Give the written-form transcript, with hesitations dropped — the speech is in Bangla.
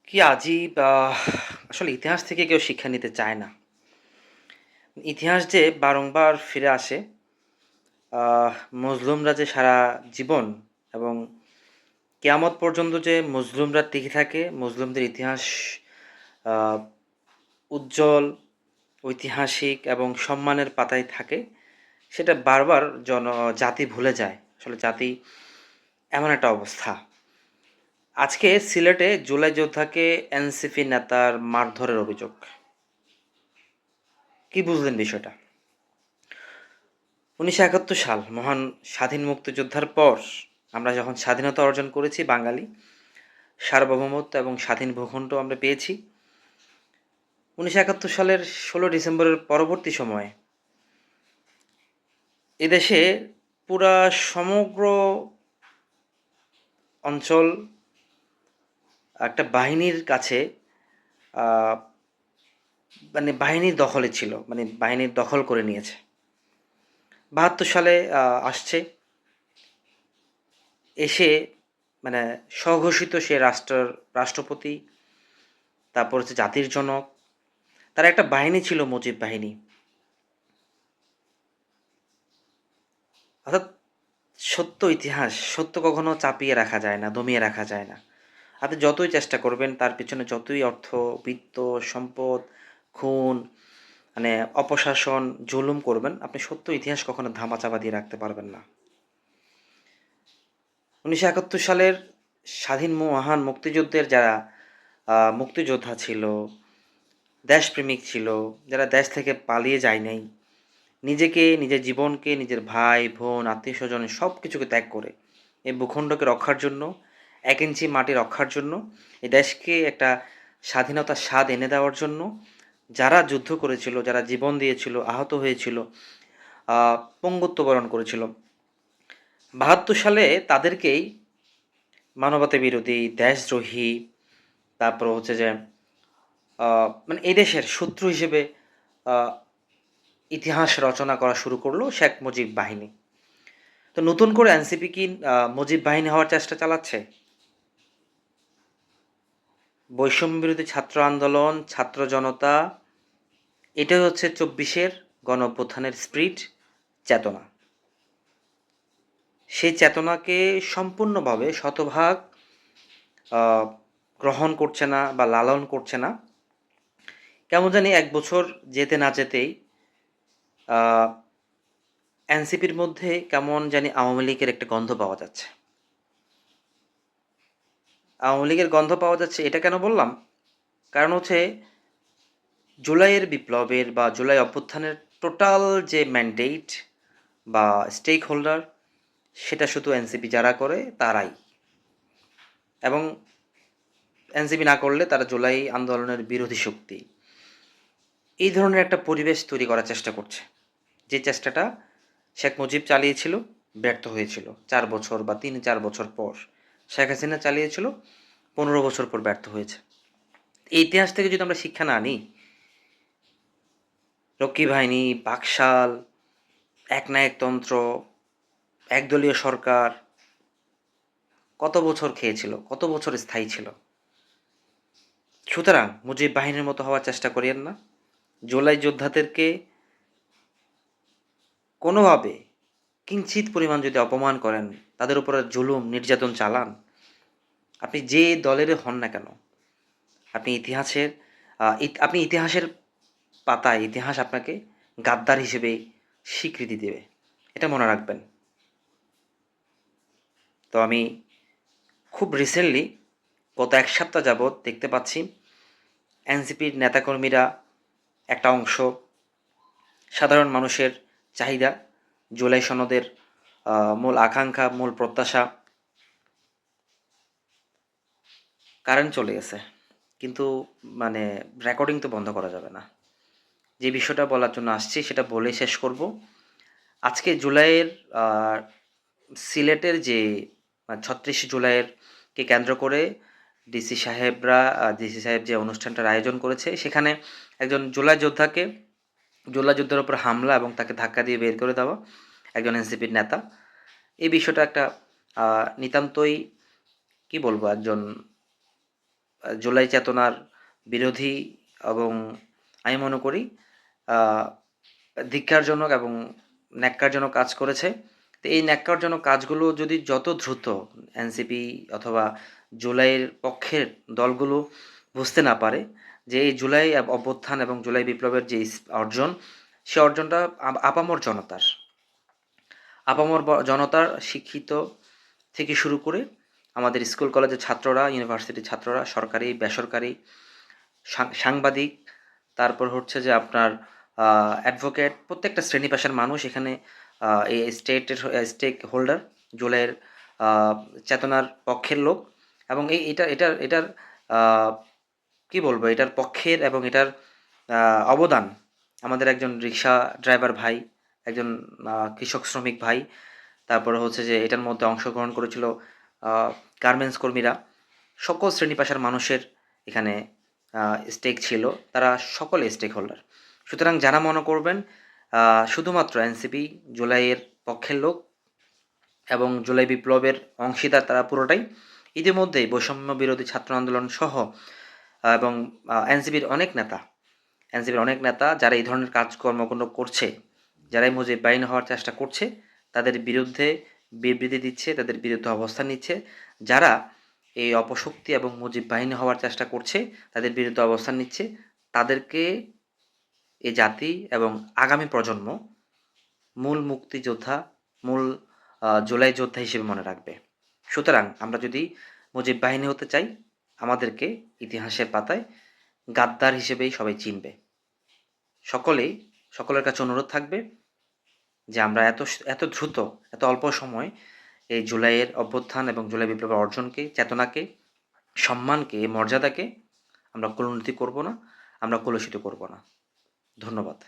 কি আজীব! আসলে ইতিহাস থেকে কেউ শিক্ষা নিতে চায় না। ইতিহাস যে বারংবার ফিরে আসে, আহ মজলুমরা যে সারা জীবন এবং কেয়ামত পর্যন্ত যে মজলুমরা টিকে থাকে, মজলুমদের ইতিহাস আ উজ্জ্বল, ঐতিহাসিক এবং সম্মানের পাতায় থাকে, সেটা বারবার জাতি ভুলে যায়। আসলে জাতি এমন একটা অবস্থা। আজকে সিলেটে জুলাই যোদ্ধাকে এনসিপি নেতার মারধরের অভিযোগ। কি বুঝলেন বিষয়টা? ১৯৭১ সাল মহান স্বাধীন মুক্তিযোদ্ধার পর আমরা যখন স্বাধীনতা অর্জন করেছি বাঙালি, সার্বভৌমত্ব এবং স্বাধীন ভূখণ্ড আমরা পেয়েছি। ১৯৭১ সালের ১৬ ডিসেম্বরের পরবর্তী সময়ে এদেশে পুরা সমগ্র অঞ্চল একটা বাহিনীর কাছে আ মানে বাহিনীর দখলে ছিল। মানে বাহিনীর দখল করে নিয়েছে। ৭২ সালে আসছে, এসে মানে স্বঘোষিত সে রাষ্ট্রপতি, তারপর হচ্ছে জাতির জনক। তার একটা বাহিনী ছিল মুজিব বাহিনী। অর্থাৎ সত্য ইতিহাস, সত্য কখনো চাপিয়ে রাখা যায় না, দমিয়ে রাখা যায় না। আপনি যতই চেষ্টা করবেন, তার পেছনে যতই অর্থ, বিত্ত, সম্পদ, খুন, মানে অপশাসন, জুলুম করবেন, আপনি সত্য ইতিহাস কখনো ধামাচাপা দিয়ে রাখতে পারবেন না। ১৯৭১ সালের স্বাধীন মহান মুক্তিযুদ্ধের যারা মুক্তিযোদ্ধা ছিল, দেশপ্রেমিক ছিল, যারা দেশ থেকে পালিয়ে যায় নাই, নিজেকে, নিজের জীবনকে, নিজের ভাই, বোন, আত্মীয়স্বজনের সব কিছুকে ত্যাগ করে এই ভূখণ্ডকে রক্ষার জন্য, ১ ইঞ্চি মাটি রক্ষার জন্য, এই দেশকে একটা স্বাধীনতার স্বাদ এনে দেওয়ার জন্য যারা যুদ্ধ করেছিল, যারা জীবন দিয়েছিল, আহত হয়েছিল, পঙ্গুত্ব বরণ করেছিল, ৭২ সালে তাদেরকেই মানবতা বিরোধী, দেশদ্রোহী, তারপর হচ্ছে যে মানে এই দেশের শত্রু হিসেবে আ ইতিহাস রচনা করা শুরু করলো শেখ মুজিব বাহিনী। তো নতুন করে এনসিপি কি মুজিব বাহিনী হওয়ার চেষ্টা চালাচ্ছে? বৈষম্য বিরোধী ছাত্র আন্দোলন, ছাত্র জনতা, এটাই হচ্ছে ২৪-এর গণঅভ্যুত্থানের স্পিরিট, চেতনা। সেই চেতনাকে সম্পূর্ণভাবে শতভাগ আ গ্রহণ করছে না বা লালন করছে না। কেমন জানি ১ বছর যেতে না যেতেই আ এনসিপির মধ্যে কেমন জানি আওয়ামী লীগের একটা গন্ধ পাওয়া যাচ্ছে। আওয়ামী লীগের গন্ধ পাওয়া যাচ্ছে এটা কেন বললাম? কারণ হচ্ছে জুলাইয়ের বিপ্লবের বা জুলাই অভ্যুত্থানের টোটাল যে ম্যান্ডেট বা স্টেক হোল্ডার, সেটা শুধু এনসিপি যারা করে তারাই। এবং এনসিপি না করলে তারা জুলাই আন্দোলনের বিরোধী শক্তি। এই ধরনের একটা পরিবেশ তৈরি করার চেষ্টা করছে। যে চেষ্টাটা শেখ মুজিব চালিয়েছিল, ব্যর্থ হয়েছিল ৪ বছর বা ৩-৪ বছর পর। শেখ হাসিনা চালিয়েছিল, ১৫ বছর পর ব্যর্থ হয়েছে। এই ইতিহাস থেকে যদি আমরা শিক্ষা না নিই, রক্ষী বাহিনী, বাকশাল, একনায়কতন্ত্র, একদলীয় সরকার কত বছর খেয়েছিল, কত বছর স্থায়ী ছিল। সুতরাং মুজিব বাহিনীর মতো হওয়ার চেষ্টা করিয়েন না। জুলাই যোদ্ধাদেরকে কোনোভাবে কিঞ্চিৎ পরিমাণ যদি অপমান করেন, তাদের উপরে জুলুম, নির্যাতন চালান, আপনি যে দলেরই হন না কেন, আপনি ইতিহাসের আপনি ইতিহাসের পাতায় ইতিহাস আপনাকে গাদ্দার হিসেবে স্বীকৃতি দেবে। এটা মনে রাখবেন। তো আমি খুব রিসেন্টলি গত ১ সপ্তাহ যাবৎ দেখতে পাচ্ছি এনসিপির নেতাকর্মীরা একটা অংশ সাধারণ মানুষের চাহিদা, জুলাই সনদের মূল আকাঙ্ক্ষা, মূল প্রত্যাশা, কারেন্ট চলে গেছে। কিন্তু মানে রেকর্ডিং তো বন্ধ করা যাবে না। যে বিষয়টা বলার জন্য আসছি সেটা বলেই শেষ করব। আজকে জুলাইয়ের আ সিলেটের যে ৩৬ জুলাইয়ের কে কেন্দ্র করে ডিসি সাহেব যে অনুষ্ঠানটার আয়োজন করেছে, সেখানে একজন জুলাই যোদ্ধার উপর হামলা এবং তাকে ধাক্কা দিয়ে বের করে দেওয়া একজন এনসিপির নেতা। এই বিষয়টা একটা নিতান্তই কি বলবো, একজন জুলাই চেতনার বিরোধী এবং আমি মনে করি আহ, ধিক্কারজনক এবং ন্যাক্কারজনক কাজ করেছে। তো এই ন্যাক্কারজনক কাজগুলো যদি যত দ্রুত এনসিপি অথবা জুলাইয়ের পক্ষের দলগুলো বুঝতে না পারে যে এই জুলাই অভ্যুত্থান এবং জুলাই বিপ্লবের যে অর্জন, সে অর্জনটা আপামর জনতার, জনতার শিক্ষিত থেকে শুরু করে আমাদের স্কুল কলেজের ছাত্ররা, ইউনিভার্সিটির ছাত্ররা, সরকারি বেসরকারি, সাংবাদিক, তারপর হচ্ছে যে আপনার অ্যাডভোকেট, প্রত্যেকটা শ্রেণী পেশার মানুষ এখানে এই স্টেক হোল্ডার, জুলাইয়ের চেতনার পক্ষের লোক। এবং এটার কি বলবো, এটার পক্ষের এবং এটার অবদান আমাদের একজন রিক্সা ড্রাইভার ভাই, একজন কৃষক শ্রমিক ভাই, তারপরে হচ্ছে যে এটার মধ্যে অংশগ্রহণ করেছিল গার্মেন্টস কর্মীরা, সকল শ্রেণী পেশার মানুষের এখানে স্টেক ছিল, তারা সকলে স্টেক হোল্ডার। সুতরাং যারা মনে করবেন শুধুমাত্র এনসিপি জুলাইয়ের পক্ষের লোক এবং জুলাই বিপ্লবের অংশীদার, তারা পুরোটাই ইতিমধ্যেই বৈষম্য বিরোধী ছাত্র আন্দোলন সহ এবং এনসিপির অনেক নেতা যারা এই ধরনের কাজকর্মগুলো করছে, যারাই মুজিব বাহিনী হওয়ার চেষ্টা করছে, তাদের বিরুদ্ধে বিবৃতি দিচ্ছে, তাদের বিরুদ্ধে অবস্থান নিচ্ছে। যারা এই অপশক্তি এবং মুজিব বাহিনী হওয়ার চেষ্টা করছে, তাদের বিরুদ্ধে অবস্থান নিচ্ছে, তাদেরকে এই জাতি এবং আগামী প্রজন্ম মূল মুক্তিযোদ্ধা, মূল জুলাই যোদ্ধা হিসেবে মনে রাখবে। সুতরাং আমরা যদি মুজিব বাহিনী হতে চাই, আমাদেরকে ইতিহাসের পাতায় গাদ্দার হিসেবেই সবাই চিনবে। সকলের কাছে অনুরোধ থাকবে যে আমরা এত দ্রুত, এত অল্প সময় এই জুলাইয়ের অভ্যুত্থান এবং জুলাই বিপ্লবের অর্জনকে, চেতনাকে, সম্মানকে, মর্যাদাকে আমরা কুলুন্নতি করব না, আমরা কলুষিত করব না। ধন্যবাদ।